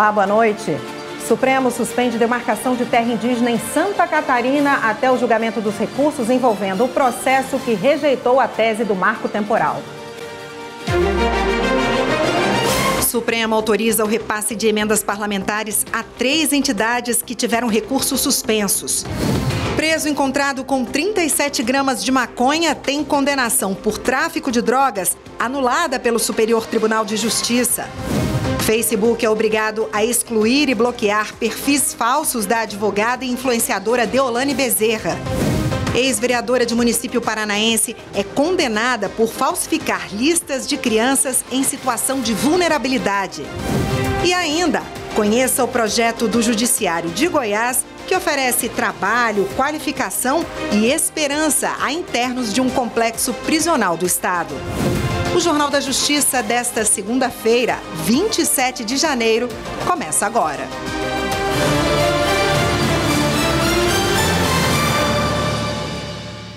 Olá, boa noite. Supremo suspende demarcação de terra indígena em Santa Catarina até o julgamento dos recursos envolvendo o processo que rejeitou a tese do marco temporal. O Supremo autoriza o repasse de emendas parlamentares a 3 entidades que tiveram recursos suspensos. Preso encontrado com 37 gramas de maconha tem condenação por tráfico de drogas anulada pelo Superior Tribunal de Justiça. Facebook é obrigado a excluir e bloquear perfis falsos da advogada e influenciadora Deolane Bezerra. Ex-vereadora de município paranaense é condenada por falsificar listas de crianças em situação de vulnerabilidade. E ainda, conheça o projeto do Judiciário de Goiás, que oferece trabalho, qualificação e esperança a internos de um complexo prisional do estado. O Jornal da Justiça desta segunda-feira, 27 de janeiro, começa agora.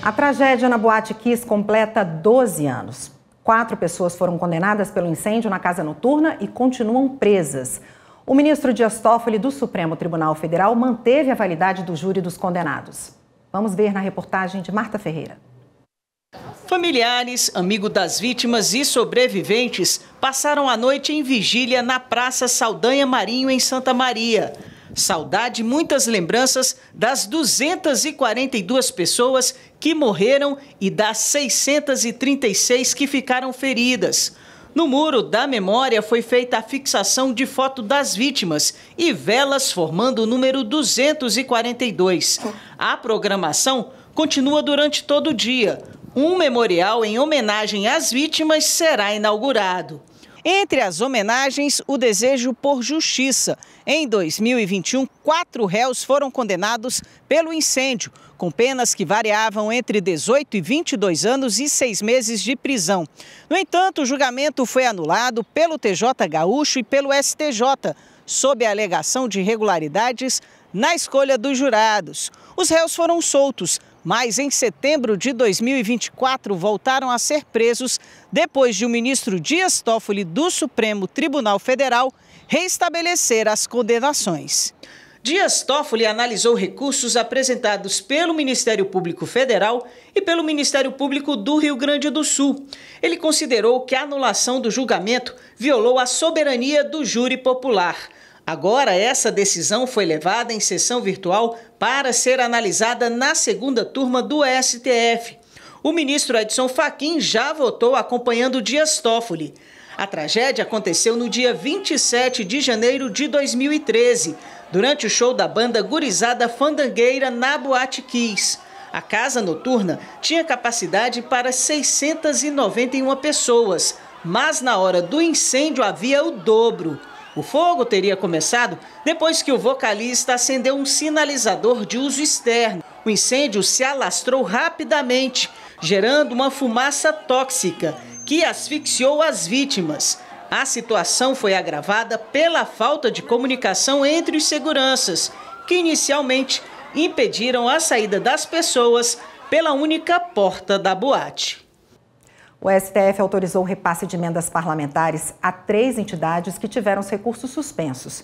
A tragédia na Boate Kiss completa 12 anos. 4 pessoas foram condenadas pelo incêndio na casa noturna e continuam presas. O ministro Dias Toffoli do Supremo Tribunal Federal manteve a validade do júri dos condenados. Vamos ver na reportagem de Marta Ferreira. Familiares, amigos das vítimas e sobreviventes passaram a noite em vigília na Praça Saldanha Marinho, em Santa Maria. Saudade e muitas lembranças das 242 pessoas que morreram e das 636 que ficaram feridas. No muro da memória foi feita a fixação de foto das vítimas e velas formando o número 242. A programação continua durante todo o dia. Um memorial em homenagem às vítimas será inaugurado. Entre as homenagens, o desejo por justiça. Em 2021, 4 réus foram condenados pelo incêndio, com penas que variavam entre 18 e 22 anos e 6 meses de prisão. No entanto, o julgamento foi anulado pelo TJ Gaúcho e pelo STJ, sob a alegação de irregularidades na escolha dos jurados. Os réus foram soltos, mas em setembro de 2024 voltaram a ser presos depois de o ministro Dias Toffoli do Supremo Tribunal Federal reestabelecer as condenações. Dias Toffoli analisou recursos apresentados pelo Ministério Público Federal e pelo Ministério Público do Rio Grande do Sul. Ele considerou que a anulação do julgamento violou a soberania do júri popular. Agora, essa decisão foi levada em sessão virtual para ser analisada na segunda turma do STF. O ministro Edson Fachin já votou acompanhando Dias Toffoli. A tragédia aconteceu no dia 27 de janeiro de 2013, durante o show da banda Gurizada Fandangueira na Boate Kiss. A casa noturna tinha capacidade para 691 pessoas, mas na hora do incêndio havia o dobro. O fogo teria começado depois que o vocalista acendeu um sinalizador de uso externo. O incêndio se alastrou rapidamente, gerando uma fumaça tóxica que asfixiou as vítimas. A situação foi agravada pela falta de comunicação entre os seguranças, que inicialmente impediram a saída das pessoas pela única porta da boate. O STF autorizou o repasse de emendas parlamentares a 3 entidades que tiveram os recursos suspensos.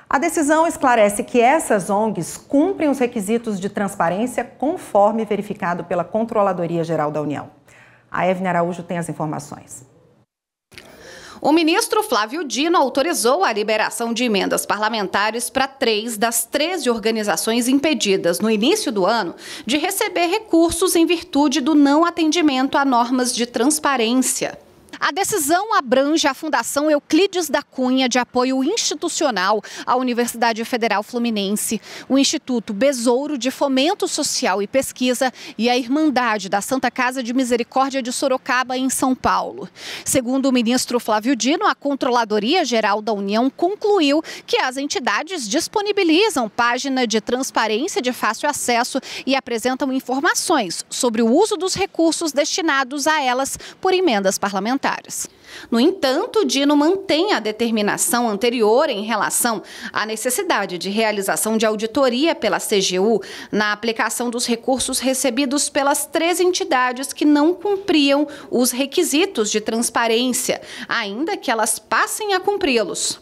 A decisão esclarece que essas ONGs cumprem os requisitos de transparência conforme verificado pela Controladoria Geral da União. A Evne Araújo tem as informações. O ministro Flávio Dino autorizou a liberação de emendas parlamentares para 3 das 13 organizações impedidas no início do ano de receber recursos em virtude do não atendimento a normas de transparência. A decisão abrange a Fundação Euclides da Cunha de Apoio Institucional à Universidade Federal Fluminense, o Instituto Besouro de Fomento Social e Pesquisa e a Irmandade da Santa Casa de Misericórdia de Sorocaba, em São Paulo. Segundo o ministro Flávio Dino, a Controladoria Geral da União concluiu que as entidades disponibilizam página de transparência de fácil acesso e apresentam informações sobre o uso dos recursos destinados a elas por emendas parlamentares. No entanto, Dino mantém a determinação anterior em relação à necessidade de realização de auditoria pela CGU na aplicação dos recursos recebidos pelas 3 entidades que não cumpriam os requisitos de transparência, ainda que elas passem a cumpri-los.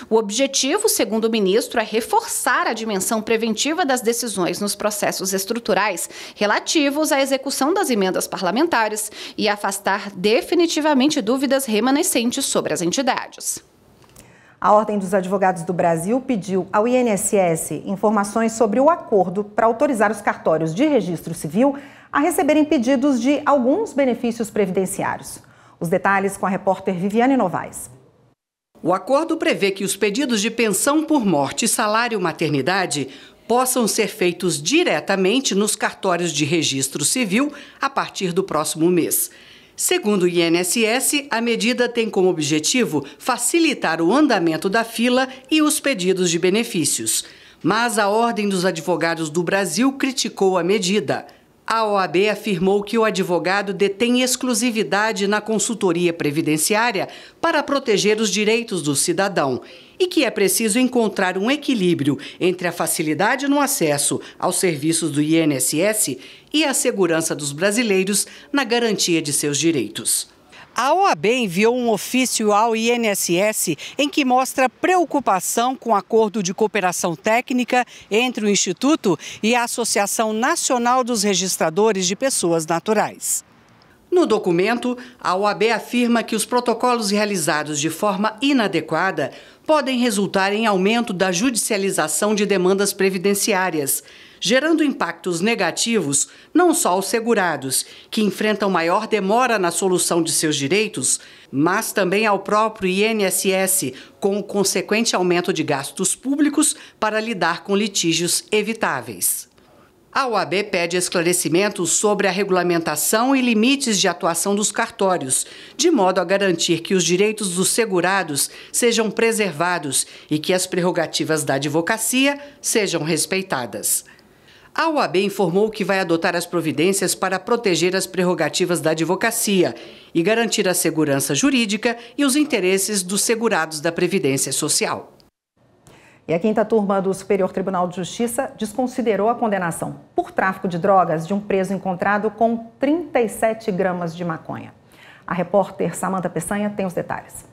O objetivo, segundo o ministro, é reforçar a dimensão preventiva das decisões nos processos estruturais relativos à execução das emendas parlamentares e afastar definitivamente dúvidas remanescentes sobre as entidades. A Ordem dos Advogados do Brasil pediu ao INSS informações sobre o acordo para autorizar os cartórios de registro civil a receberem pedidos de alguns benefícios previdenciários. Os detalhes com a repórter Viviane Novaes. O acordo prevê que os pedidos de pensão por morte e salário maternidade possam ser feitos diretamente nos cartórios de registro civil a partir do próximo mês. Segundo o INSS, a medida tem como objetivo facilitar o andamento da fila e os pedidos de benefícios. Mas a Ordem dos Advogados do Brasil criticou a medida. A OAB afirmou que o advogado detém exclusividade na consultoria previdenciária para proteger os direitos do cidadão e que é preciso encontrar um equilíbrio entre a facilidade no acesso aos serviços do INSS e a segurança dos brasileiros na garantia de seus direitos. A OAB enviou um ofício ao INSS em que mostra preocupação com o acordo de cooperação técnica entre o Instituto e a Associação Nacional dos Registradores de Pessoas Naturais. No documento, a OAB afirma que os protocolos realizados de forma inadequada podem resultar em aumento da judicialização de demandas previdenciárias, gerando impactos negativos não só aos segurados, que enfrentam maior demora na solução de seus direitos, mas também ao próprio INSS, com o consequente aumento de gastos públicos para lidar com litígios evitáveis. A OAB pede esclarecimentos sobre a regulamentação e limites de atuação dos cartórios, de modo a garantir que os direitos dos segurados sejam preservados e que as prerrogativas da advocacia sejam respeitadas. A OAB informou que vai adotar as providências para proteger as prerrogativas da advocacia e garantir a segurança jurídica e os interesses dos segurados da Previdência Social. E a 5ª turma do Superior Tribunal de Justiça desconsiderou a condenação por tráfico de drogas de um preso encontrado com 37 gramas de maconha. A repórter Samanta Peçanha tem os detalhes.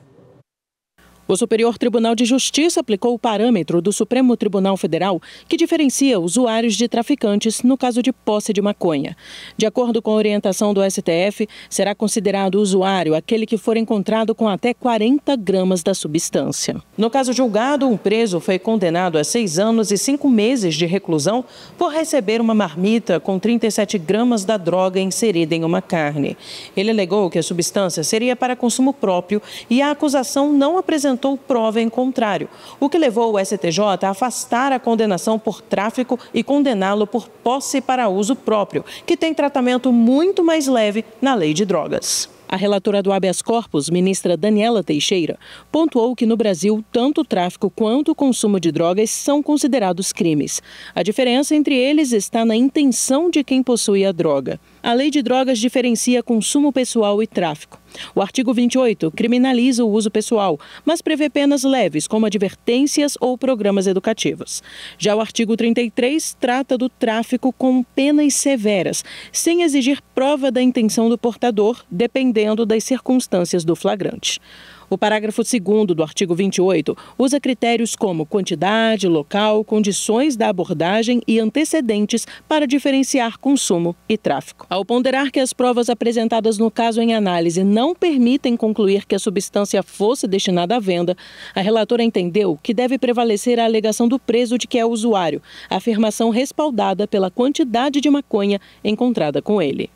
O Superior Tribunal de Justiça aplicou o parâmetro do Supremo Tribunal Federal que diferencia usuários de traficantes no caso de posse de maconha. De acordo com a orientação do STF, será considerado usuário aquele que for encontrado com até 40 gramas da substância. No caso julgado, um preso foi condenado a 6 anos e 5 meses de reclusão por receber uma marmita com 37 gramas da droga inserida em uma carne. Ele alegou que a substância seria para consumo próprio e a acusação não apresentou prova em contrário, o que levou o STJ a afastar a condenação por tráfico e condená-lo por posse para uso próprio, que tem tratamento muito mais leve na lei de drogas. A relatora do habeas corpus, ministra Daniela Teixeira, pontuou que no Brasil, tanto o tráfico quanto o consumo de drogas são considerados crimes. A diferença entre eles está na intenção de quem possui a droga. A lei de drogas diferencia consumo pessoal e tráfico. O artigo 28 criminaliza o uso pessoal, mas prevê penas leves, como advertências ou programas educativos. Já o artigo 33 trata do tráfico com penas severas, sem exigir prova da intenção do portador, dependendo das circunstâncias do flagrante. O parágrafo 2º do artigo 28 usa critérios como quantidade, local, condições da abordagem e antecedentes para diferenciar consumo e tráfico. Ao ponderar que as provas apresentadas no caso em análise não permitem concluir que a substância fosse destinada à venda, a relatora entendeu que deve prevalecer a alegação do preso de que é usuário, afirmação respaldada pela quantidade de maconha encontrada com ele.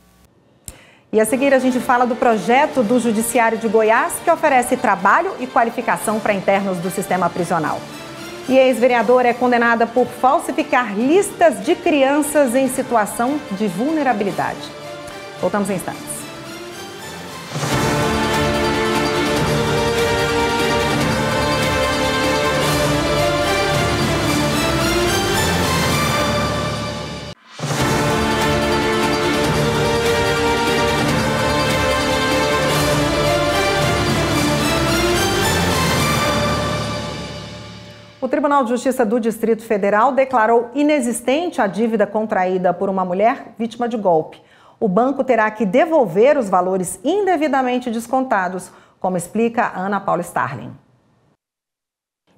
E a seguir a gente fala do projeto do Judiciário de Goiás que oferece trabalho e qualificação para internos do sistema prisional. E a ex-vereadora é condenada por falsificar listas de crianças em situação de vulnerabilidade. Voltamos em instantes. O Tribunal de Justiça do Distrito Federal declarou inexistente a dívida contraída por uma mulher vítima de golpe. O banco terá que devolver os valores indevidamente descontados, como explica Ana Paula Starling.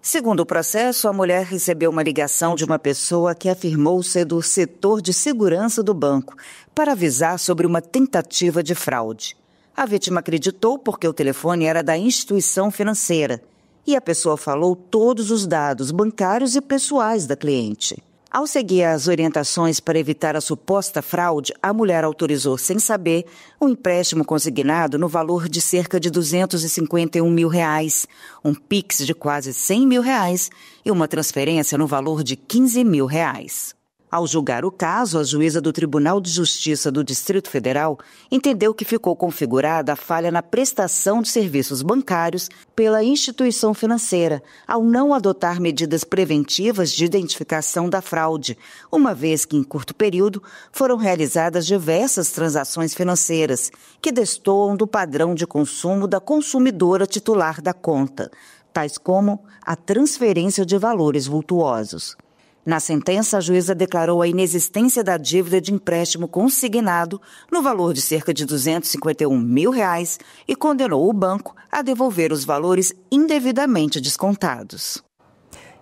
Segundo o processo, a mulher recebeu uma ligação de uma pessoa que afirmou ser do setor de segurança do banco para avisar sobre uma tentativa de fraude. A vítima acreditou porque o telefone era da instituição financeira e a pessoa falou todos os dados bancários e pessoais da cliente. Ao seguir as orientações para evitar a suposta fraude, a mulher autorizou, sem saber, um empréstimo consignado no valor de cerca de R$251 mil, um Pix de quase R$100 mil e uma transferência no valor de R$15 mil. Ao julgar o caso, a juíza do Tribunal de Justiça do Distrito Federal entendeu que ficou configurada a falha na prestação de serviços bancários pela instituição financeira, ao não adotar medidas preventivas de identificação da fraude, uma vez que, em curto período, foram realizadas diversas transações financeiras que destoam do padrão de consumo da consumidora titular da conta, tais como a transferência de valores vultuosos. Na sentença, a juíza declarou a inexistência da dívida de empréstimo consignado no valor de cerca de R$251 mil e condenou o banco a devolver os valores indevidamente descontados.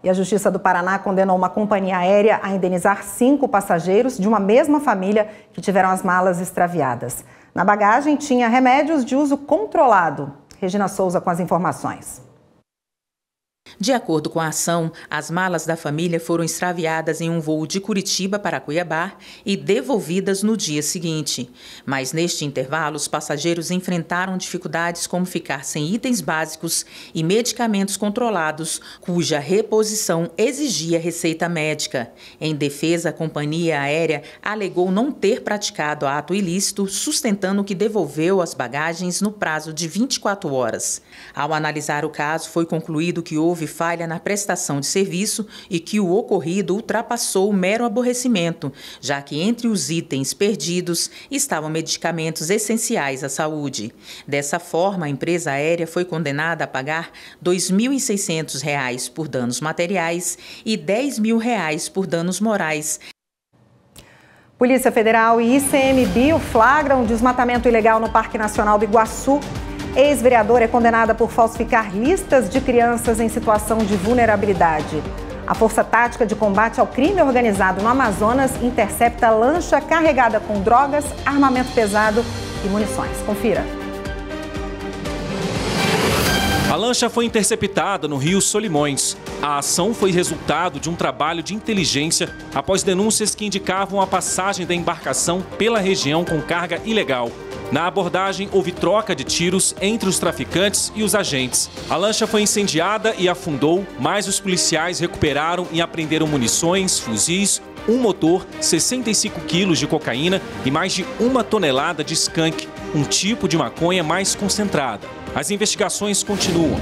E a Justiça do Paraná condenou uma companhia aérea a indenizar 5 passageiros de uma mesma família que tiveram as malas extraviadas. Na bagagem tinha remédios de uso controlado. Regina Souza com as informações. De acordo com a ação, as malas da família foram extraviadas em um voo de Curitiba para Cuiabá e devolvidas no dia seguinte. Mas neste intervalo, os passageiros enfrentaram dificuldades como ficar sem itens básicos e medicamentos controlados, cuja reposição exigia receita médica. Em defesa, a companhia aérea alegou não ter praticado ato ilícito, sustentando que devolveu as bagagens no prazo de 24 horas. Ao analisar o caso, foi concluído que houve falha na prestação de serviço e que o ocorrido ultrapassou o mero aborrecimento, já que entre os itens perdidos estavam medicamentos essenciais à saúde. Dessa forma, a empresa aérea foi condenada a pagar R$ 2.600 por danos materiais e R$ 10 mil por danos morais. Polícia Federal e ICMBio flagram desmatamento ilegal no Parque Nacional do Iguaçu. Ex-vereadora é condenada por falsificar listas de crianças em situação de vulnerabilidade. A Força Tática de Combate ao Crime Organizado no Amazonas intercepta lancha carregada com drogas, armamento pesado e munições. Confira. A lancha foi interceptada no rio Solimões. A ação foi resultado de um trabalho de inteligência após denúncias que indicavam a passagem da embarcação pela região com carga ilegal. Na abordagem, houve troca de tiros entre os traficantes e os agentes. A lancha foi incendiada e afundou, mas os policiais recuperaram e apreenderam munições, fuzis, um motor, 65 quilos de cocaína e mais de 1 tonelada de skunk, um tipo de maconha mais concentrada. As investigações continuam.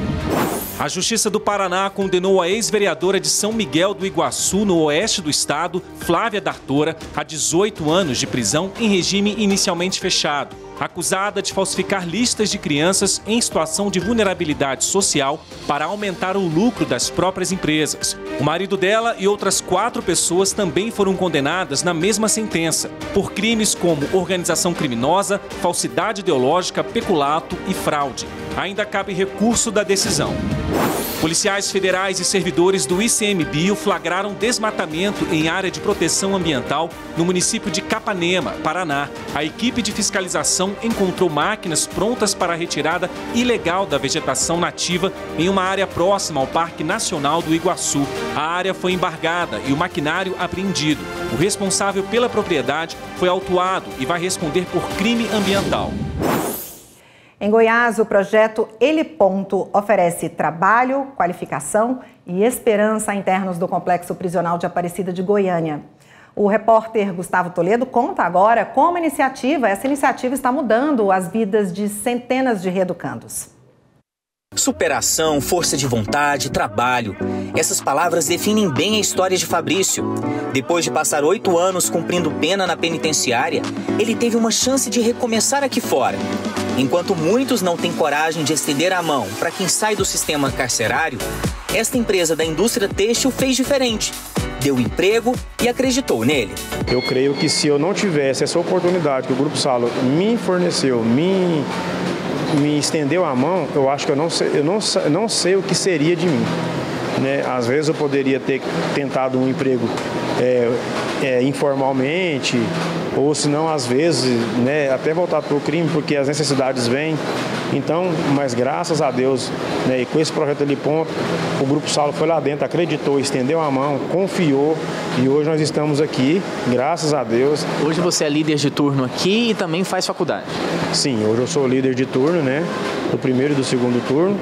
A Justiça do Paraná condenou a ex-vereadora de São Miguel do Iguaçu, no oeste do estado, Flávia D'Artora, a 18 anos de prisão em regime inicialmente fechado, acusada de falsificar listas de crianças em situação de vulnerabilidade social para aumentar o lucro das próprias empresas. O marido dela e outras 4 pessoas também foram condenadas na mesma sentença, por crimes como organização criminosa, falsidade ideológica, peculato e fraude. Ainda cabe recurso da decisão. Policiais federais e servidores do ICMBio flagraram desmatamento em área de proteção ambiental no município de Capanema, Paraná. A equipe de fiscalização encontrou máquinas prontas para a retirada ilegal da vegetação nativa em uma área próxima ao Parque Nacional do Iguaçu. A área foi embargada e o maquinário apreendido. O responsável pela propriedade foi autuado e vai responder por crime ambiental. Em Goiás, o projeto Ele Ponto oferece trabalho, qualificação e esperança a internos do Complexo Prisional de Aparecida de Goiânia. O repórter Gustavo Toledo conta agora como essa iniciativa está mudando as vidas de centenas de reeducandos. Superação, força de vontade, trabalho. Essas palavras definem bem a história de Fabrício. Depois de passar 8 anos cumprindo pena na penitenciária, ele teve uma chance de recomeçar aqui fora. Enquanto muitos não têm coragem de estender a mão para quem sai do sistema carcerário, esta empresa da indústria têxtil fez diferente. Deu emprego e acreditou nele. Eu creio que se eu não tivesse essa oportunidade que o Grupo Salo me forneceu, me estendeu a mão, eu acho que eu não sei o que seria de mim. né? Às vezes eu poderia ter tentado um emprego informalmente, ou se não, às vezes, né, até voltar para o crime, porque as necessidades vêm. Então, mas graças a Deus, né, e com esse projeto Ele Ponto, o Grupo Saulo foi lá dentro, acreditou, estendeu a mão, confiou, e hoje nós estamos aqui, graças a Deus. Hoje você é líder de turno aqui e também faz faculdade? Sim, hoje eu sou líder de turno, né, do primeiro e do segundo turno,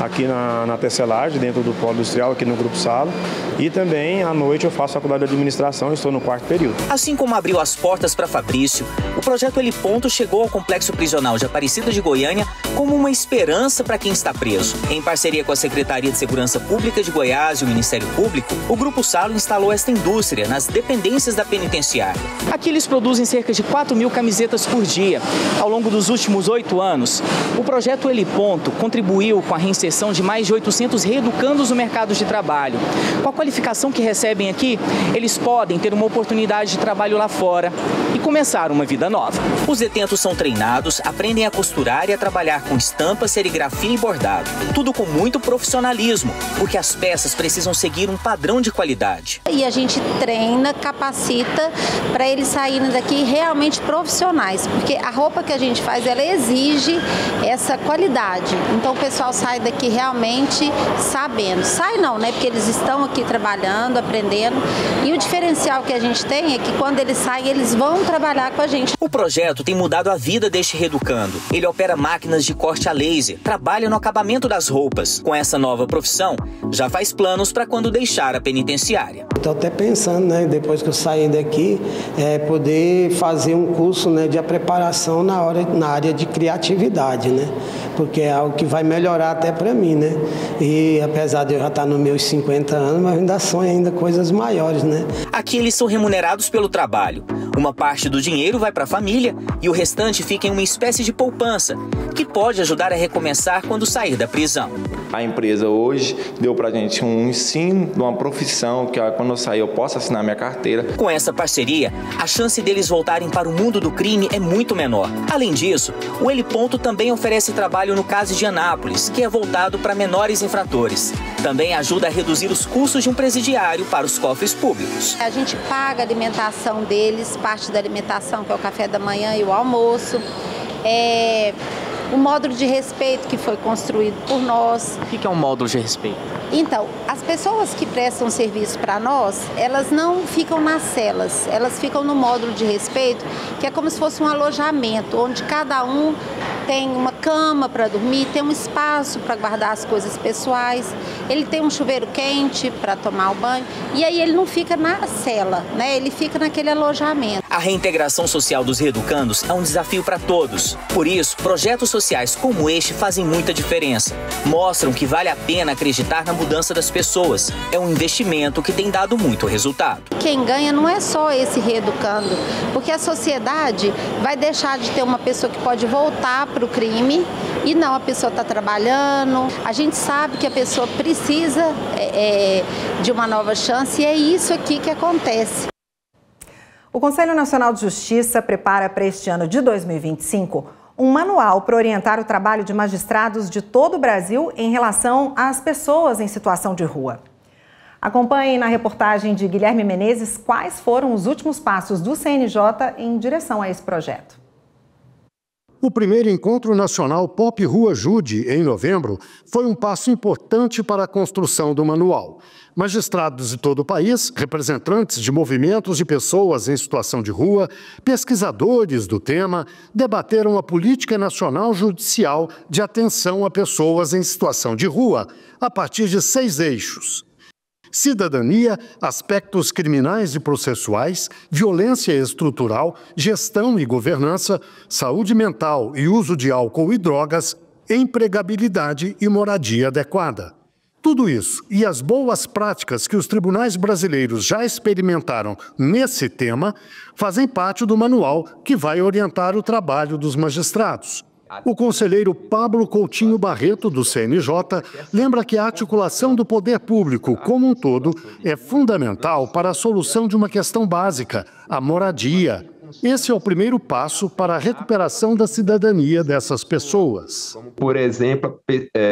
aqui na Tecelagem, dentro do Polo Industrial, aqui no Grupo Saulo. E também, à noite, eu faço faculdade de administração e estou no 4º período. Assim como abriu as portas para Fabrício, o projeto Ele Ponto chegou ao Complexo Prisional de Aparecida de Goiânia como uma esperança para quem está preso. Em parceria com a Secretaria de Segurança Pública de Goiás e o Ministério Público, o Grupo Saulo instalou esta indústria nas dependências da penitenciária. Aqui eles produzem cerca de 4.000 camisetas por dia. Ao longo dos últimos 8 anos, o projeto Ele Ponto contribuiu com a reinserção de mais de 800 reeducandos no mercado de trabalho. Com a qualificação que recebem aqui, eles podem ter uma oportunidade de trabalho lá fora e começar uma vida nova. Os detentos são treinados, aprendem a costurar e a trabalhar com estampa, serigrafia e bordado. Tudo com muito profissionalismo, porque as peças precisam seguir um padrão de qualidade. E a gente treina, capacita para eles saírem daqui realmente profissionais, porque a roupa que a gente faz, ela exige essa qualidade. Então o pessoal sai daqui realmente sabendo. Sai não, né? Porque eles estão aqui trabalhando, aprendendo. E o diferencial que a gente tem é que quando eles saem, eles vão trabalhar com a gente. O projeto tem mudado a vida deste reeducando. Ele opera máquinas de corte a laser, trabalha no acabamento das roupas. Com essa nova profissão, já faz planos para quando deixar a penitenciária. Estou até pensando, né, depois que eu sair daqui, poder fazer um curso, né, de preparação na área de criatividade, né? Porque é algo que vai melhorar até para mim, né? E apesar de eu já estar nos meus 50 anos, mas eu ainda sonho ainda coisas maiores, né? Aqui eles são remunerados pelo trabalho. Uma parte do dinheiro vai para a família e o restante fica em uma espécie de poupança, que pode ajudar a recomeçar quando sair da prisão. A empresa hoje deu para a gente um ensino de uma profissão que quando eu sair eu posso assinar minha carteira. Com essa parceria, a chance deles voltarem para o mundo do crime é muito menor. Além disso, o Ele Ponto também oferece trabalho no CASE de Anápolis, que é voltado para menores infratores. Também ajuda a reduzir os custos de um presidiário para os cofres públicos. A gente paga a alimentação deles, parte da alimentação, que é o café da manhã e o almoço. O módulo de respeito que foi construído por nós. O que é um módulo de respeito? Então, as pessoas que prestam serviço para nós, elas não ficam nas celas, elas ficam no módulo de respeito, que é como se fosse um alojamento, onde cada um tem uma cama para dormir, tem um espaço para guardar as coisas pessoais, ele tem um chuveiro quente para tomar o banho, e aí ele não fica na cela, né? Ele fica naquele alojamento. A reintegração social dos reeducandos é um desafio para todos. Por isso, projetos sociais como este fazem muita diferença. Mostram que vale a pena acreditar na mudança das pessoas. É um investimento que tem dado muito resultado. Quem ganha não é só esse reeducando, porque a sociedade vai deixar de ter uma pessoa que pode voltar para o crime e não, a pessoa está trabalhando. A gente sabe que a pessoa precisa de uma nova chance e é isso aqui que acontece. O Conselho Nacional de Justiça prepara para este ano de 2025 um manual para orientar o trabalho de magistrados de todo o Brasil em relação às pessoas em situação de rua. Acompanhem na reportagem de Guilherme Menezes quais foram os últimos passos do CNJ em direção a esse projeto. O primeiro encontro nacional Pop Rua Jude, em novembro, foi um passo importante para a construção do manual. Magistrados de todo o país, representantes de movimentos de pessoas em situação de rua, pesquisadores do tema, debateram a política nacional judicial de atenção a pessoas em situação de rua, a partir de 6 eixos. Cidadania, aspectos criminais e processuais, violência estrutural, gestão e governança, saúde mental e uso de álcool e drogas, empregabilidade e moradia adequada. Tudo isso e as boas práticas que os tribunais brasileiros já experimentaram nesse tema fazem parte do manual que vai orientar o trabalho dos magistrados. O conselheiro Pablo Coutinho Barreto, do CNJ, lembra que a articulação do poder público como um todo é fundamental para a solução de uma questão básica, a moradia. Esse é o primeiro passo para a recuperação da cidadania dessas pessoas. Por exemplo,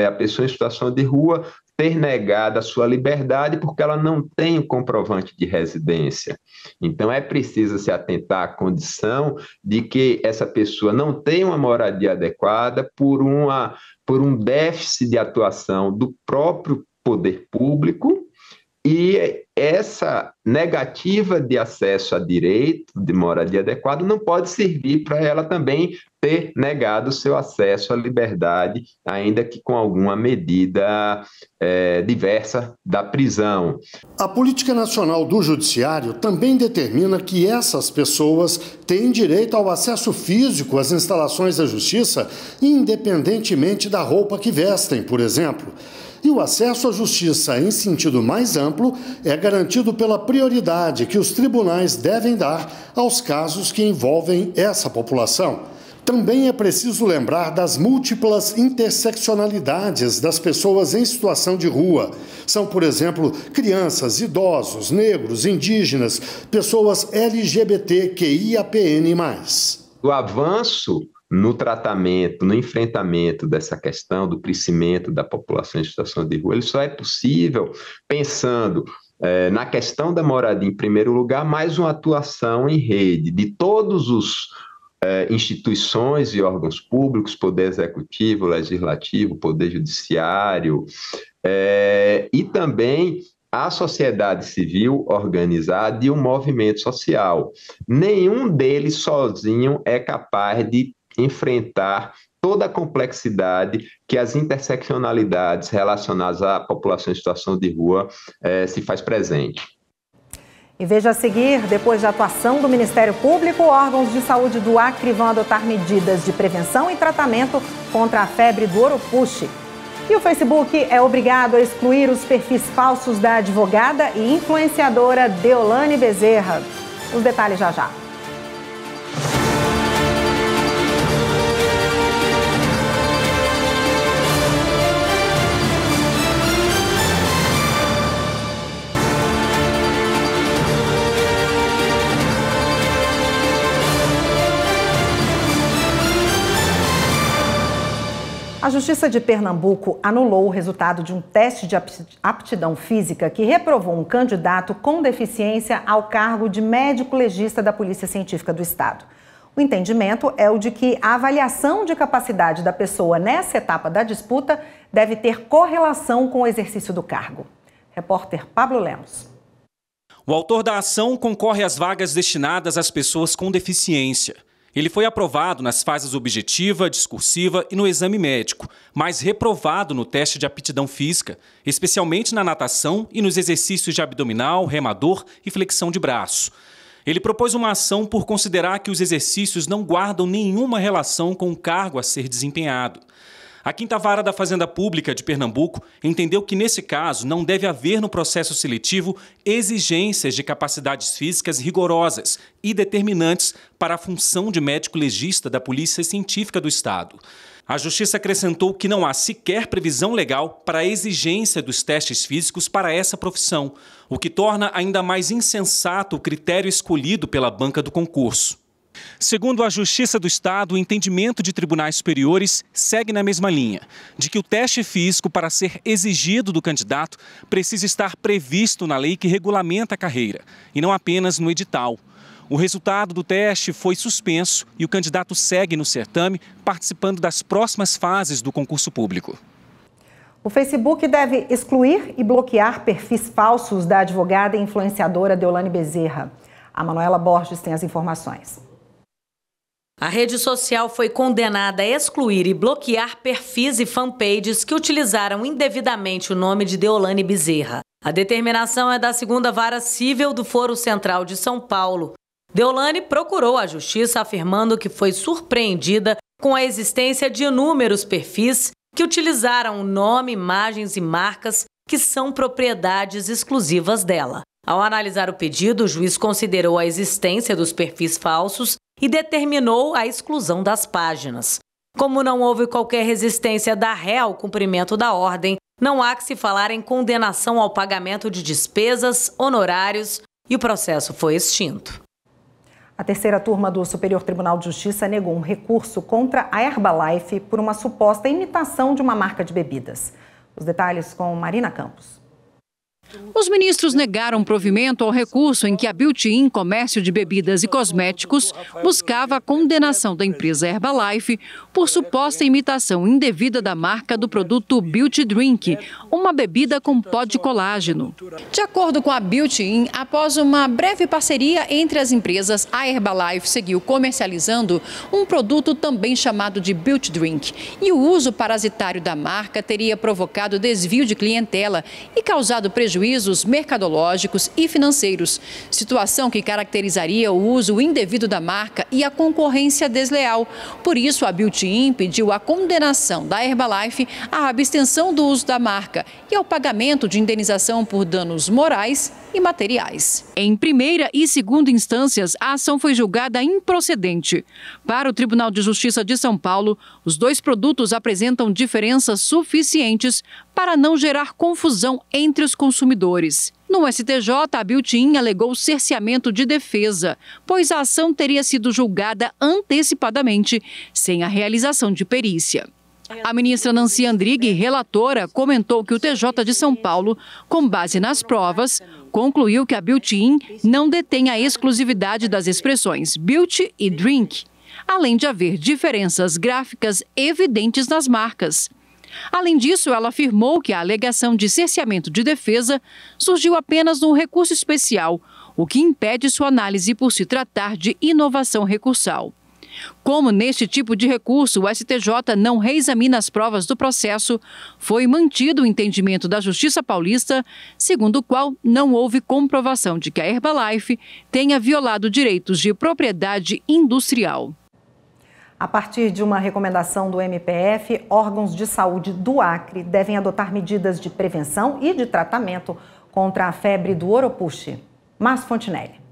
a pessoa em situação de rua ter negado a sua liberdade porque ela não tem o comprovante de residência. Então, é preciso se atentar à condição de que essa pessoa não tem uma moradia adequada por um déficit de atuação do próprio poder público, e essa negativa de acesso a direito de moradia adequada não pode servir para ela também ter negado o seu acesso à liberdade, ainda que com alguma medida diversa da prisão. A Política Nacional do Judiciário também determina que essas pessoas têm direito ao acesso físico às instalações da Justiça, independentemente da roupa que vestem, por exemplo. E o acesso à justiça em sentido mais amplo é garantido pela prioridade que os tribunais devem dar aos casos que envolvem essa população. Também é preciso lembrar das múltiplas interseccionalidades das pessoas em situação de rua. São, por exemplo, crianças, idosos, negros, indígenas, pessoas LGBTQIAPN+. O avanço no tratamento, no enfrentamento dessa questão do crescimento da população em situação de rua, ele só é possível pensando na questão da moradia em primeiro lugar, mais uma atuação em rede de todos os instituições e órgãos públicos, poder executivo, legislativo, poder judiciário, e também a sociedade civil organizada e o movimento social. Nenhum deles sozinho é capaz de enfrentar toda a complexidade que as interseccionalidades relacionadas à população em situação de rua se faz presente. E veja a seguir, depois da atuação do Ministério Público, órgãos de saúde do Acre vão adotar medidas de prevenção e tratamento contra a febre do Oropouche. E o Facebook é obrigado a excluir os perfis falsos da advogada e influenciadora Deolane Bezerra. Os detalhes já já. A Justiça de Pernambuco anulou o resultado de um teste de aptidão física que reprovou um candidato com deficiência ao cargo de médico legista da Polícia Científica do Estado. O entendimento é o de que a avaliação de capacidade da pessoa nessa etapa da disputa deve ter correlação com o exercício do cargo. Repórter Pablo Lemos. O autor da ação concorre às vagas destinadas às pessoas com deficiência. Ele foi aprovado nas fases objetiva, discursiva e no exame médico, mas reprovado no teste de aptidão física, especialmente na natação e nos exercícios de abdominal, remador e flexão de braço. Ele propôs uma ação por considerar que os exercícios não guardam nenhuma relação com o cargo a ser desempenhado. A Quinta Vara da Fazenda Pública de Pernambuco entendeu que, nesse caso, não deve haver no processo seletivo exigências de capacidades físicas rigorosas e determinantes para a função de médico legista da Polícia Científica do Estado. A Justiça acrescentou que não há sequer previsão legal para a exigência dos testes físicos para essa profissão, o que torna ainda mais insensato o critério escolhido pela banca do concurso. Segundo a Justiça do Estado, o entendimento de tribunais superiores segue na mesma linha, de que o teste físico, para ser exigido do candidato, precisa estar previsto na lei que regulamenta a carreira, e não apenas no edital. O resultado do teste foi suspenso e o candidato segue no certame, participando das próximas fases do concurso público. O Facebook deve excluir e bloquear perfis falsos da advogada e influenciadora Deolane Bezerra. A Manuela Borges tem as informações. A rede social foi condenada a excluir e bloquear perfis e fanpages que utilizaram indevidamente o nome de Deolane Bezerra. A determinação é da 2ª Vara Cível do Foro Central de São Paulo. Deolane procurou a Justiça afirmando que foi surpreendida com a existência de inúmeros perfis que utilizaram o nome, imagens e marcas que são propriedades exclusivas dela. Ao analisar o pedido, o juiz considerou a existência dos perfis falsos e determinou a exclusão das páginas. Como não houve qualquer resistência da ré ao cumprimento da ordem, não há que se falar em condenação ao pagamento de despesas, honorários e o processo foi extinto. A 3ª turma do Superior Tribunal de Justiça negou um recurso contra a Herbalife por uma suposta imitação de uma marca de bebidas. Os detalhes com Marina Campos. Os ministros negaram provimento ao recurso em que a Beauty-In, comércio de bebidas e cosméticos, buscava a condenação da empresa Herbalife por suposta imitação indevida da marca do produto Beauty Drink, uma bebida com pó de colágeno. De acordo com a Beauty-In, após uma breve parceria entre as empresas, a Herbalife seguiu comercializando um produto também chamado de Beauty Drink. E o uso parasitário da marca teria provocado desvio de clientela e causado prejuízos mercadológicos e financeiros, situação que caracterizaria o uso indevido da marca e a concorrência desleal. Por isso, a Beauty-In pediu a condenação da Herbalife à abstenção do uso da marca e ao pagamento de indenização por danos morais e materiais. Em primeira e segunda instâncias, a ação foi julgada improcedente. Para o Tribunal de Justiça de São Paulo, os dois produtos apresentam diferenças suficientes para não gerar confusão entre os consumidores. No STJ, a Beauty-In alegou cerceamento de defesa, pois a ação teria sido julgada antecipadamente, sem a realização de perícia. A ministra Nancy Andrighi, relatora, comentou que o TJ de São Paulo, com base nas provas, concluiu que a Beauty-In não detém a exclusividade das expressões beauty e drink, além de haver diferenças gráficas evidentes nas marcas. Além disso, ela afirmou que a alegação de cerceamento de defesa surgiu apenas num recurso especial, o que impede sua análise por se tratar de inovação recursal. Como neste tipo de recurso o STJ não reexamina as provas do processo, foi mantido o entendimento da Justiça Paulista, segundo o qual não houve comprovação de que a Herbalife tenha violado direitos de propriedade industrial. A partir de uma recomendação do MPF, órgãos de saúde do Acre devem adotar medidas de prevenção e de tratamento contra a febre do Oropuxi. Márcio Fontinelli.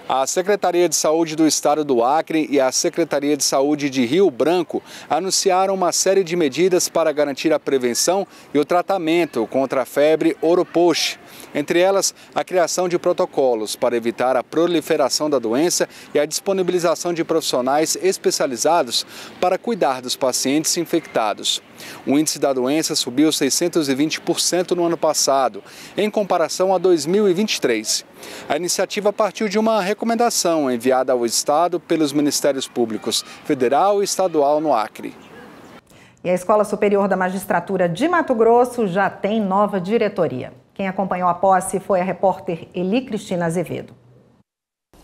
A Secretaria de Saúde do Estado do Acre e a Secretaria de Saúde de Rio Branco anunciaram uma série de medidas para garantir a prevenção e o tratamento contra a febre Oropuxi. Entre elas, a criação de protocolos para evitar a proliferação da doença e a disponibilização de profissionais especializados para cuidar dos pacientes infectados. O índice da doença subiu 620% no ano passado, em comparação a 2023. A iniciativa partiu de uma recomendação enviada ao Estado pelos Ministérios Públicos Federal e Estadual no Acre. E a Escola Superior da Magistratura de Mato Grosso já tem nova diretoria. Quem acompanhou a posse foi a repórter Eli Cristina Azevedo.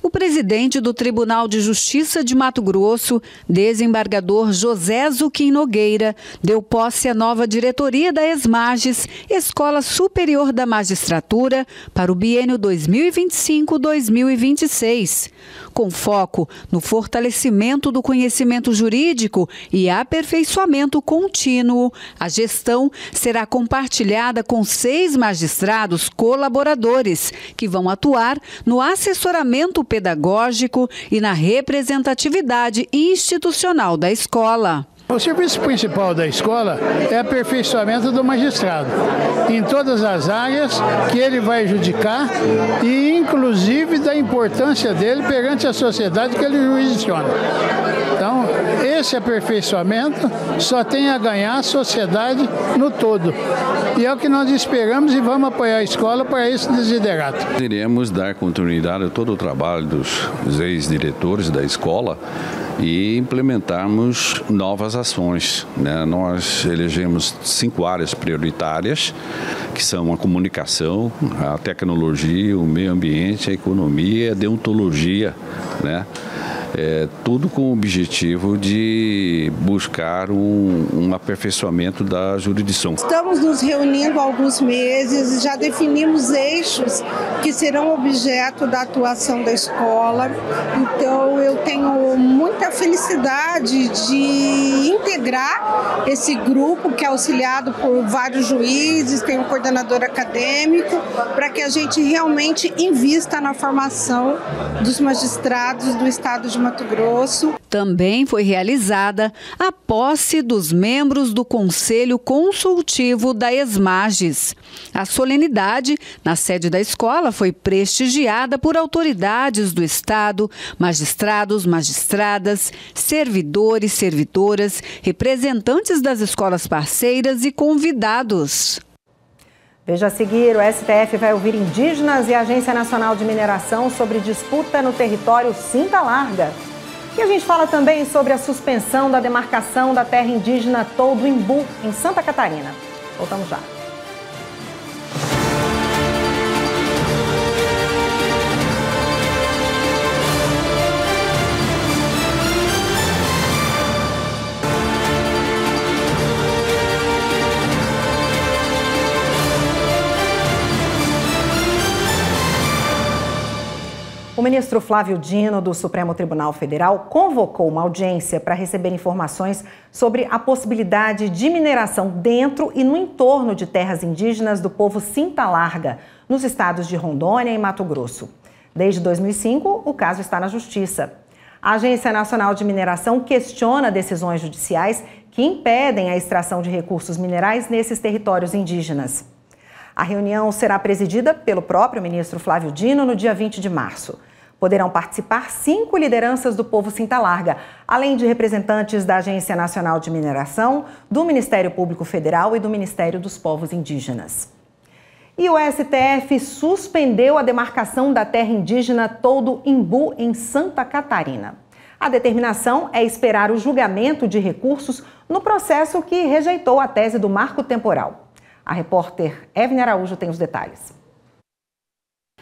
O presidente do Tribunal de Justiça de Mato Grosso, desembargador José Zuquim Nogueira, deu posse à nova diretoria da ESMAGES, Escola Superior da Magistratura, para o biênio 2025-2026, com foco no fortalecimento do conhecimento jurídico e aperfeiçoamento contínuo. A gestão será compartilhada com 6 magistrados colaboradores, que vão atuar no assessoramento pedagógico e na representatividade institucional da escola. O serviço principal da escola é aperfeiçoamento do magistrado, em todas as áreas que ele vai judicar e inclusive da importância dele perante a sociedade que ele jurisdiciona. Então, esse aperfeiçoamento só tem a ganhar a sociedade no todo. E é o que nós esperamos e vamos apoiar a escola para esse desiderato. Iremos dar continuidade a todo o trabalho dos ex-diretores da escola e implementarmos novas ações, né? Nós elegemos 5 áreas prioritárias, que são a comunicação, a tecnologia, o meio ambiente, a economia e a deontologia, né? Tudo com o objetivo de buscar um aperfeiçoamento da jurisdição. Estamos nos reunindo há alguns meses e já definimos eixos que serão objeto da atuação da escola. Então eu tenho muita felicidade de integrar esse grupo que é auxiliado por vários juízes, tem um coordenador acadêmico, para que a gente realmente invista na formação dos magistrados do estado de de Mato Grosso. Também foi realizada a posse dos membros do Conselho Consultivo da ESMAGES. A solenidade, na sede da escola, foi prestigiada por autoridades do Estado, magistrados, magistradas, servidores, servidoras, representantes das escolas parceiras e convidados. Veja a seguir, o STF vai ouvir indígenas e a Agência Nacional de Mineração sobre disputa no território Cinta Larga. E a gente fala também sobre a suspensão da demarcação da terra indígena Todo Imbu, em Santa Catarina. Voltamos já. O ministro Flávio Dino, do Supremo Tribunal Federal, convocou uma audiência para receber informações sobre a possibilidade de mineração dentro e no entorno de terras indígenas do povo Cinta Larga, nos estados de Rondônia e Mato Grosso. Desde 2005, o caso está na Justiça. A Agência Nacional de Mineração questiona decisões judiciais que impedem a extração de recursos minerais nesses territórios indígenas. A reunião será presidida pelo próprio ministro Flávio Dino no dia 20 de março. Poderão participar 5 lideranças do povo Cinta Larga, além de representantes da Agência Nacional de Mineração, do Ministério Público Federal e do Ministério dos Povos Indígenas. E o STF suspendeu a demarcação da terra indígena Todo Imbu, em Santa Catarina. A determinação é esperar o julgamento de recursos no processo que rejeitou a tese do marco temporal. A repórter Evne Araújo tem os detalhes.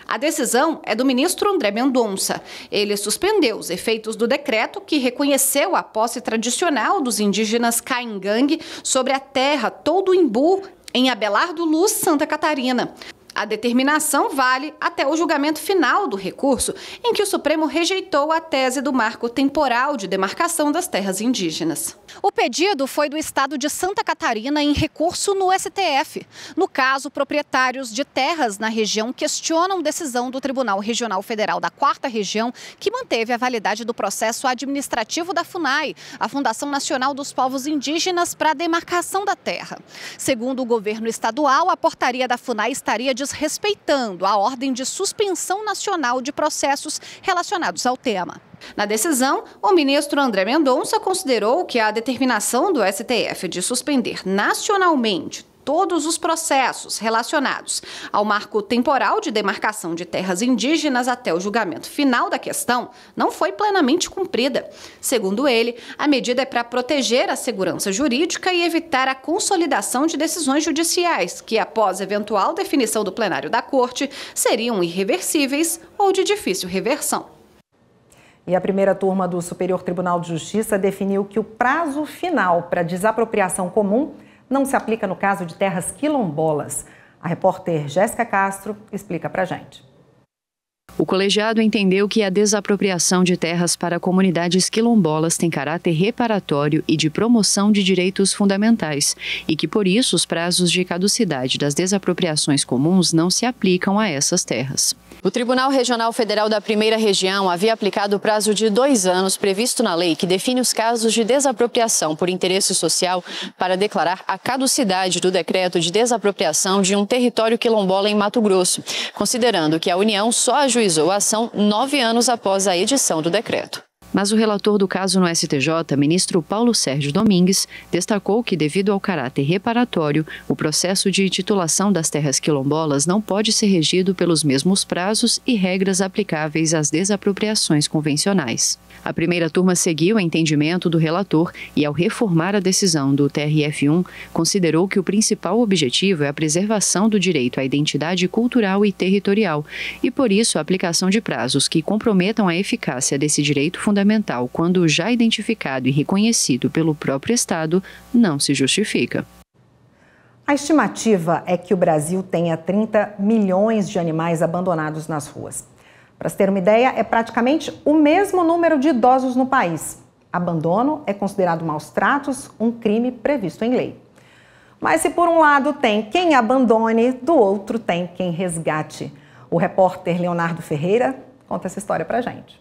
A decisão é do ministro André Mendonça. Ele suspendeu os efeitos do decreto que reconheceu a posse tradicional dos indígenas Caingangue sobre a terra Todo Imbu, em Abelardo Luz, Santa Catarina. A determinação vale até o julgamento final do recurso, em que o Supremo rejeitou a tese do marco temporal de demarcação das terras indígenas. O pedido foi do estado de Santa Catarina em recurso no STF. No caso, proprietários de terras na região questionam decisão do Tribunal Regional Federal da 4ª Região, que manteve a validade do processo administrativo da FUNAI, a Fundação Nacional dos Povos Indígenas, para a demarcação da terra. Segundo o governo estadual, a portaria da FUNAI estaria desrespeitando a ordem de suspensão nacional de processos relacionados ao tema. Na decisão, o ministro André Mendonça considerou que a determinação do STF de suspender nacionalmente todos os processos relacionados ao marco temporal de demarcação de terras indígenas até o julgamento final da questão não foi plenamente cumprida. Segundo ele, a medida é para proteger a segurança jurídica e evitar a consolidação de decisões judiciais que, após eventual definição do plenário da Corte, seriam irreversíveis ou de difícil reversão. E a primeira turma do Superior Tribunal de Justiça definiu que o prazo final para desapropriação comum não se aplica no caso de terras quilombolas. A repórter Jéssica Castro explica pra gente. O colegiado entendeu que a desapropriação de terras para comunidades quilombolas tem caráter reparatório e de promoção de direitos fundamentais e que, por isso, os prazos de caducidade das desapropriações comuns não se aplicam a essas terras. O Tribunal Regional Federal da 1ª Região havia aplicado o prazo de 2 anos previsto na lei que define os casos de desapropriação por interesse social para declarar a caducidade do decreto de desapropriação de um território quilombola em Mato Grosso, considerando que a União só ajuizou a ação 9 anos após a edição do decreto. Mas o relator do caso no STJ, ministro Paulo Sérgio Domingues, destacou que, devido ao caráter reparatório, o processo de titulação das terras quilombolas não pode ser regido pelos mesmos prazos e regras aplicáveis às desapropriações convencionais. A primeira turma seguiu o entendimento do relator e, ao reformar a decisão do TRF1, considerou que o principal objetivo é a preservação do direito à identidade cultural e territorial e, por isso, a aplicação de prazos que comprometam a eficácia desse direito fundamental quando já identificado e reconhecido pelo próprio Estado não se justifica. A estimativa é que o Brasil tenha 30 milhões de animais abandonados nas ruas. Para se ter uma ideia, é praticamente o mesmo número de idosos no país. Abandono é considerado maus tratos, um crime previsto em lei. Mas se por um lado tem quem abandone, do outro tem quem resgate. O repórter Leonardo Ferreira conta essa história pra gente.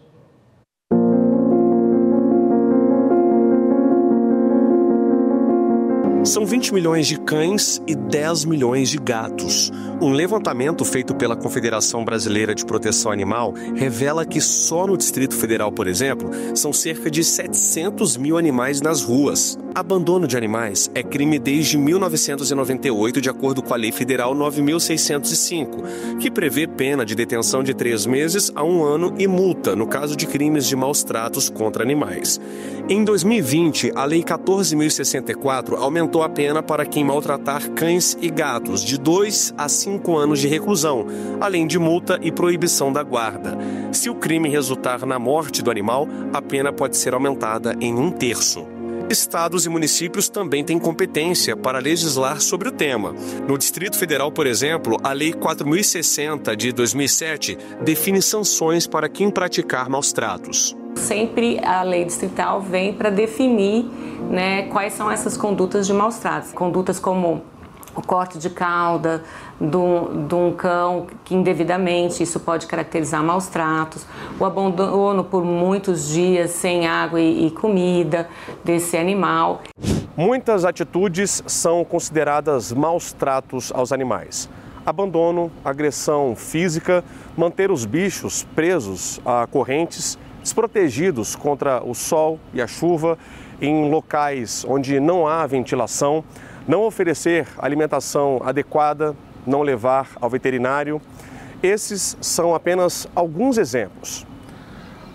São 20 milhões de cães e 10 milhões de gatos. Um levantamento feito pela Confederação Brasileira de Proteção Animal revela que só no Distrito Federal, por exemplo, são cerca de 700 mil animais nas ruas. Abandono de animais é crime desde 1998, de acordo com a Lei Federal 9.605, que prevê pena de detenção de 3 meses a 1 ano e multa no caso de crimes de maus tratos contra animais. Em 2020, a Lei 14.064 aumentou a pena para quem maltratar cães e gatos de 2 a 5 anos de reclusão, além de multa e proibição da guarda. Se o crime resultar na morte do animal, a pena pode ser aumentada em 1/3. Estados e municípios também têm competência para legislar sobre o tema. No Distrito Federal, por exemplo, a Lei 4.060 de 2007 define sanções para quem praticar maus tratos. Sempre a lei distrital vem para definir, quais são essas condutas de maus tratos. Condutas como o corte de cauda de um cão que indevidamente, isso pode caracterizar maus tratos, o abandono por muitos dias sem água e comida desse animal. Muitas atitudes são consideradas maus tratos aos animais. Abandono, agressão física, manter os bichos presos a correntes, desprotegidos contra o sol e a chuva, em locais onde não há ventilação, não oferecer alimentação adequada, não levar ao veterinário. Esses são apenas alguns exemplos.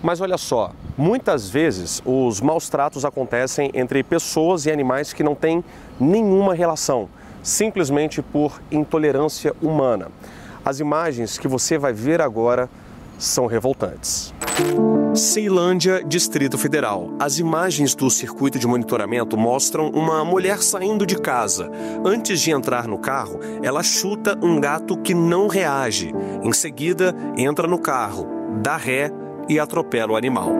Mas olha só, muitas vezes os maus tratos acontecem entre pessoas e animais que não têm nenhuma relação, simplesmente por intolerância humana. As imagens que você vai ver agora são revoltantes. Ceilândia, Distrito Federal. As imagens do circuito de monitoramento mostram uma mulher saindo de casa. Antes de entrar no carro, ela chuta um gato que não reage. Em seguida, entra no carro, dá ré e atropela o animal.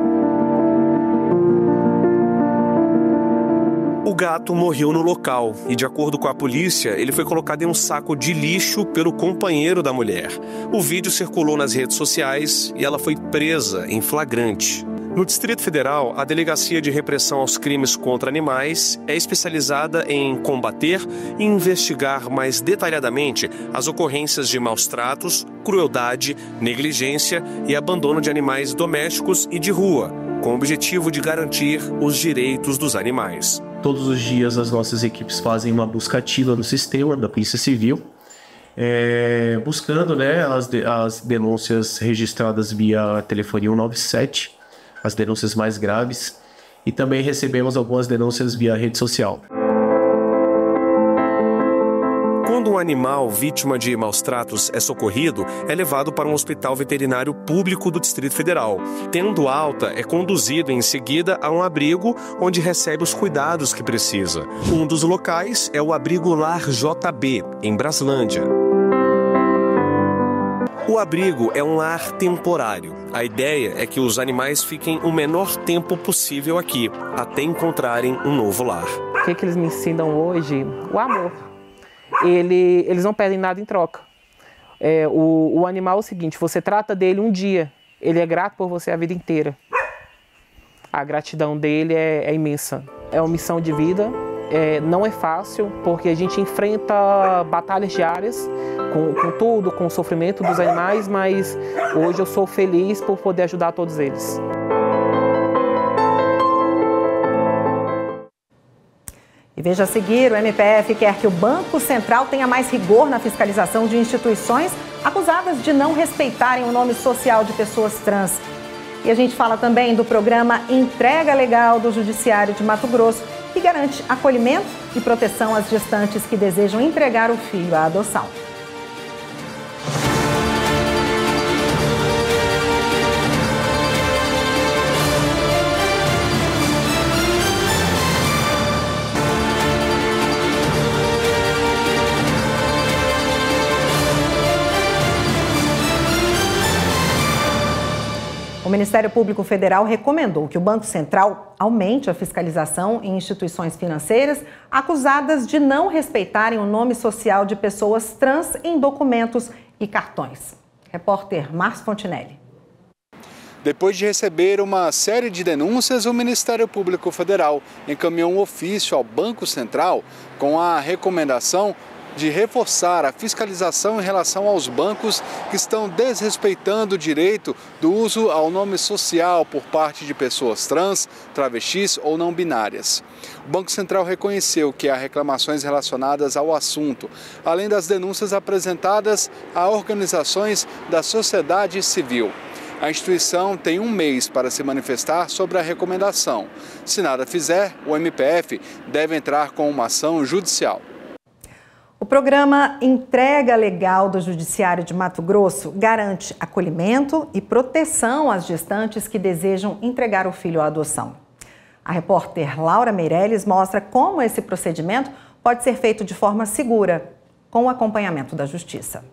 O gato morreu no local e, de acordo com a polícia, ele foi colocado em um saco de lixo pelo companheiro da mulher. O vídeo circulou nas redes sociais e ela foi presa em flagrante. No Distrito Federal, a Delegacia de Repressão aos Crimes contra Animais é especializada em combater e investigar mais detalhadamente as ocorrências de maus tratos, crueldade, negligência e abandono de animais domésticos e de rua, com o objetivo de garantir os direitos dos animais. Todos os dias as nossas equipes fazem uma busca ativa no sistema da Polícia Civil, buscando as denúncias registradas via telefonia 197, as denúncias mais graves, e também recebemos algumas denúncias via rede social. Quando um animal vítima de maus tratos é socorrido, é levado para um hospital veterinário público do Distrito Federal. Tendo alta, é conduzido em seguida a um abrigo onde recebe os cuidados que precisa. Um dos locais é o abrigo Lar JB, em Braslândia. O abrigo é um lar temporário. A ideia é que os animais fiquem o menor tempo possível aqui, até encontrarem um novo lar. O que eles me ensinam hoje? O amor. Eles não pedem nada em troca. O animal é o seguinte, você trata dele um dia, ele é grato por você a vida inteira. A gratidão dele é imensa. É uma missão de vida, não é fácil, porque a gente enfrenta batalhas diárias com tudo, com o sofrimento dos animais, mas hoje eu sou feliz por poder ajudar todos eles. E veja a seguir, o MPF quer que o Banco Central tenha mais rigor na fiscalização de instituições acusadas de não respeitarem o nome social de pessoas trans. E a gente fala também do programa Entrega Legal do Judiciário de Mato Grosso, que garante acolhimento e proteção às gestantes que desejam entregar o filho à adoção. O Ministério Público Federal recomendou que o Banco Central aumente a fiscalização em instituições financeiras acusadas de não respeitarem o nome social de pessoas trans em documentos e cartões. Repórter Márcio Fontinelli. Depois de receber uma série de denúncias, o Ministério Público Federal encaminhou um ofício ao Banco Central com a recomendação de reforçar a fiscalização em relação aos bancos que estão desrespeitando o direito do uso ao nome social por parte de pessoas trans, travestis ou não binárias. O Banco Central reconheceu que há reclamações relacionadas ao assunto, além das denúncias apresentadas a organizações da sociedade civil. A instituição tem um mês para se manifestar sobre a recomendação. Se nada fizer, o MPF deve entrar com uma ação judicial. O programa Entrega Legal do Judiciário de Mato Grosso garante acolhimento e proteção às gestantes que desejam entregar o filho à adoção. A repórter Laura Meirelles mostra como esse procedimento pode ser feito de forma segura, com o acompanhamento da Justiça.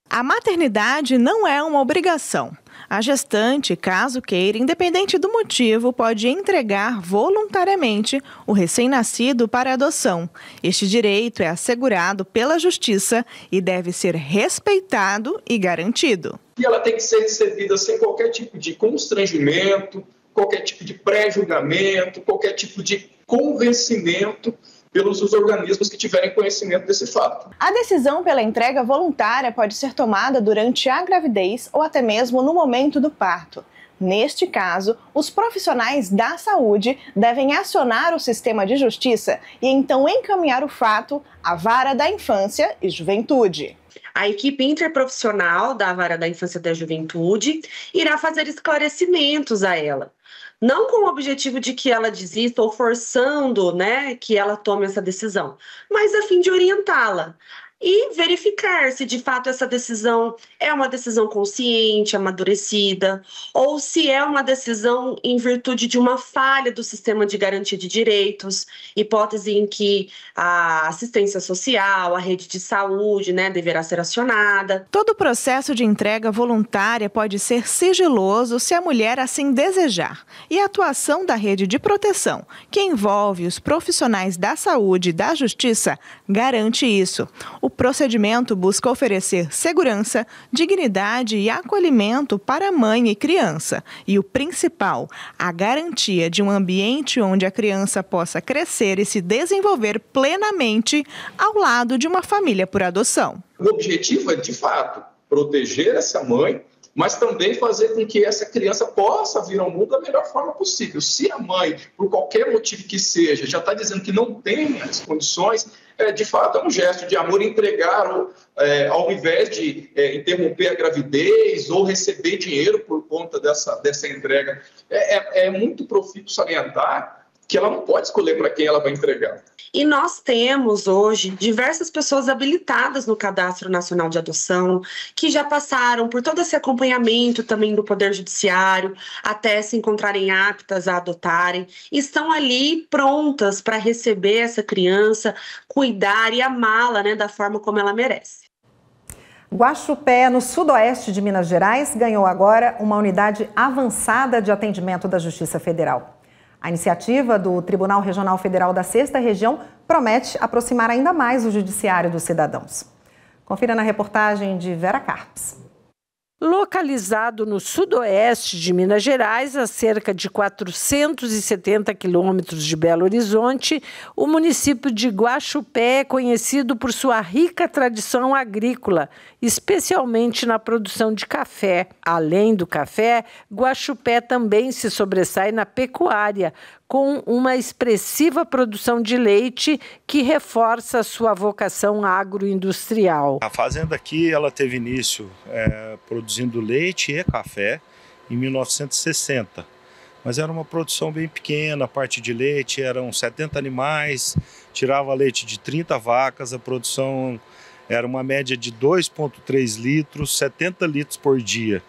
A maternidade não é uma obrigação. A gestante, caso queira, independente do motivo, pode entregar voluntariamente o recém-nascido para adoção. Este direito é assegurado pela Justiça e deve ser respeitado e garantido. E ela tem que ser recebida sem qualquer tipo de constrangimento, qualquer tipo de pré-julgamento, qualquer tipo de convencimento pelos organismos que tiverem conhecimento desse fato. A decisão pela entrega voluntária pode ser tomada durante a gravidez ou até mesmo no momento do parto. Neste caso, os profissionais da saúde devem acionar o sistema de justiça e então encaminhar o fato à Vara da Infância e Juventude. A equipe interprofissional da Vara da Infância e da Juventude irá fazer esclarecimentos a ela. Não com o objetivo de que ela desista ou forçando, que ela tome essa decisão, mas a fim de orientá-la e verificar se de fato essa decisão é uma decisão consciente, amadurecida, ou se é uma decisão em virtude de uma falha do sistema de garantia de direitos, hipótese em que a assistência social, a rede de saúde, deverá ser acionada. Todo o processo de entrega voluntária pode ser sigiloso se a mulher assim desejar. E a atuação da rede de proteção, que envolve os profissionais da saúde e da justiça, garante isso. O procedimento busca oferecer segurança, dignidade e acolhimento para a mãe e criança. E o principal, a garantia de um ambiente onde a criança possa crescer e se desenvolver plenamente ao lado de uma família por adoção. O objetivo é, de fato, proteger essa mãe, mas também fazer com que essa criança possa vir ao mundo da melhor forma possível. Se a mãe, por qualquer motivo que seja, já está dizendo que não tem as condições, de fato é um gesto de amor entregar, ao invés de interromper a gravidez ou receber dinheiro por conta dessa entrega. É muito profícuo salientar que ela não pode escolher para quem ela vai entregar. E nós temos hoje diversas pessoas habilitadas no Cadastro Nacional de Adoção, que já passaram por todo esse acompanhamento também do Poder Judiciário, até se encontrarem aptas a adotarem, e estão ali prontas para receber essa criança, cuidar e amá-la, da forma como ela merece. Guaxupé, no sudoeste de Minas Gerais, ganhou agora uma unidade avançada de atendimento da Justiça Federal. A iniciativa do Tribunal Regional Federal da 6ª Região promete aproximar ainda mais o judiciário dos cidadãos. Confira na reportagem de Vera Carpes. Localizado no sudoeste de Minas Gerais, a cerca de 470 quilômetros de Belo Horizonte, o município de Guaxupé é conhecido por sua rica tradição agrícola, especialmente na produção de café. Além do café, Guaxupé também se sobressai na pecuária, com uma expressiva produção de leite que reforça sua vocação agroindustrial. A fazenda aqui ela teve início produzindo leite e café em 1960, mas era uma produção bem pequena. A parte de leite eram 70 animais, tirava leite de 30 vacas, a produção era uma média de 2,3 litros, 70 litros por dia.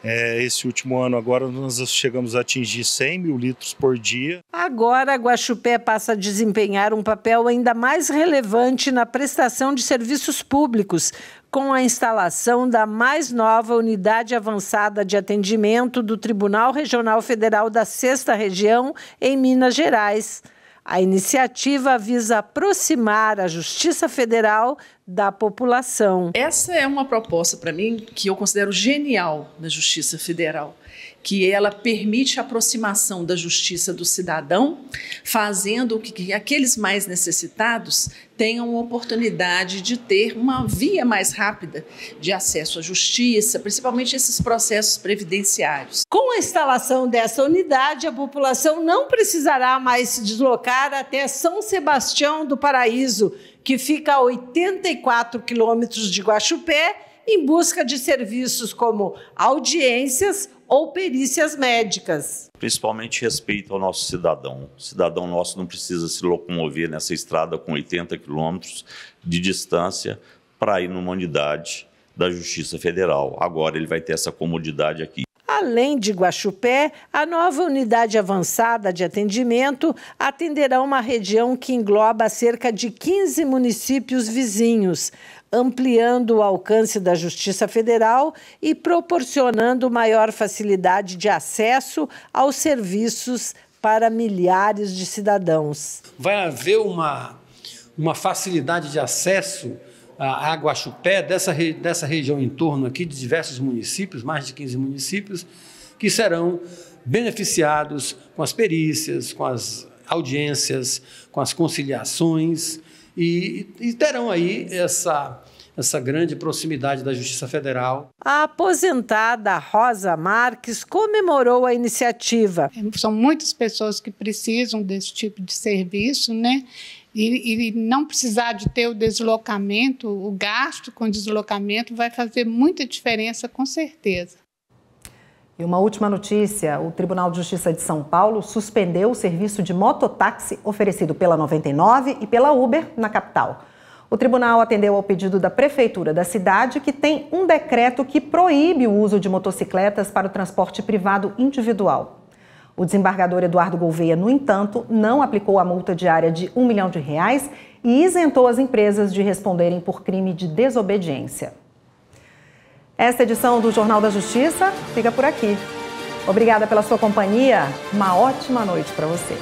Esse último ano agora nós chegamos a atingir 100 mil litros por dia. Agora Guaxupé passa a desempenhar um papel ainda mais relevante na prestação de serviços públicos, com a instalação da mais nova unidade avançada de atendimento do Tribunal Regional Federal da 6ª Região em Minas Gerais. A iniciativa visa aproximar a Justiça Federal da população. Essa é uma proposta, para mim, que eu considero genial na Justiça Federal, que ela permite a aproximação da justiça do cidadão, fazendo que aqueles mais necessitados tenham a oportunidade de ter uma via mais rápida de acesso à justiça, principalmente esses processos previdenciários. Com a instalação dessa unidade, a população não precisará mais se deslocar até São Sebastião do Paraíso, que fica a 84 quilômetros de Guaxupé, em busca de serviços como audiências ou perícias médicas. Principalmente respeito ao nosso cidadão. O cidadão nosso não precisa se locomover nessa estrada com 80 quilômetros de distância para ir numa unidade da Justiça Federal. Agora ele vai ter essa comodidade aqui. Além de Guaxupé, a nova unidade avançada de atendimento atenderá uma região que engloba cerca de 15 municípios vizinhos, ampliando o alcance da Justiça Federal e proporcionando maior facilidade de acesso aos serviços para milhares de cidadãos. Vai haver uma facilidade de acesso a Guaxupé, dessa região em torno aqui, de diversos municípios, mais de 15 municípios, que serão beneficiados com as perícias, com as audiências, com as conciliações e terão aí essa grande proximidade da Justiça Federal. A aposentada Rosa Marques comemorou a iniciativa. São muitas pessoas que precisam desse tipo de serviço, né? E não precisar de ter o deslocamento, o gasto com deslocamento vai fazer muita diferença, com certeza. E uma última notícia, o Tribunal de Justiça de São Paulo suspendeu o serviço de mototáxi oferecido pela 99 e pela Uber na capital. O tribunal atendeu ao pedido da prefeitura da cidade, que tem um decreto que proíbe o uso de motocicletas para o transporte privado individual. O desembargador Eduardo Gouveia, no entanto, não aplicou a multa diária de R$1 milhão e isentou as empresas de responderem por crime de desobediência. Esta edição do Jornal da Justiça fica por aqui. Obrigada pela sua companhia. Uma ótima noite para você.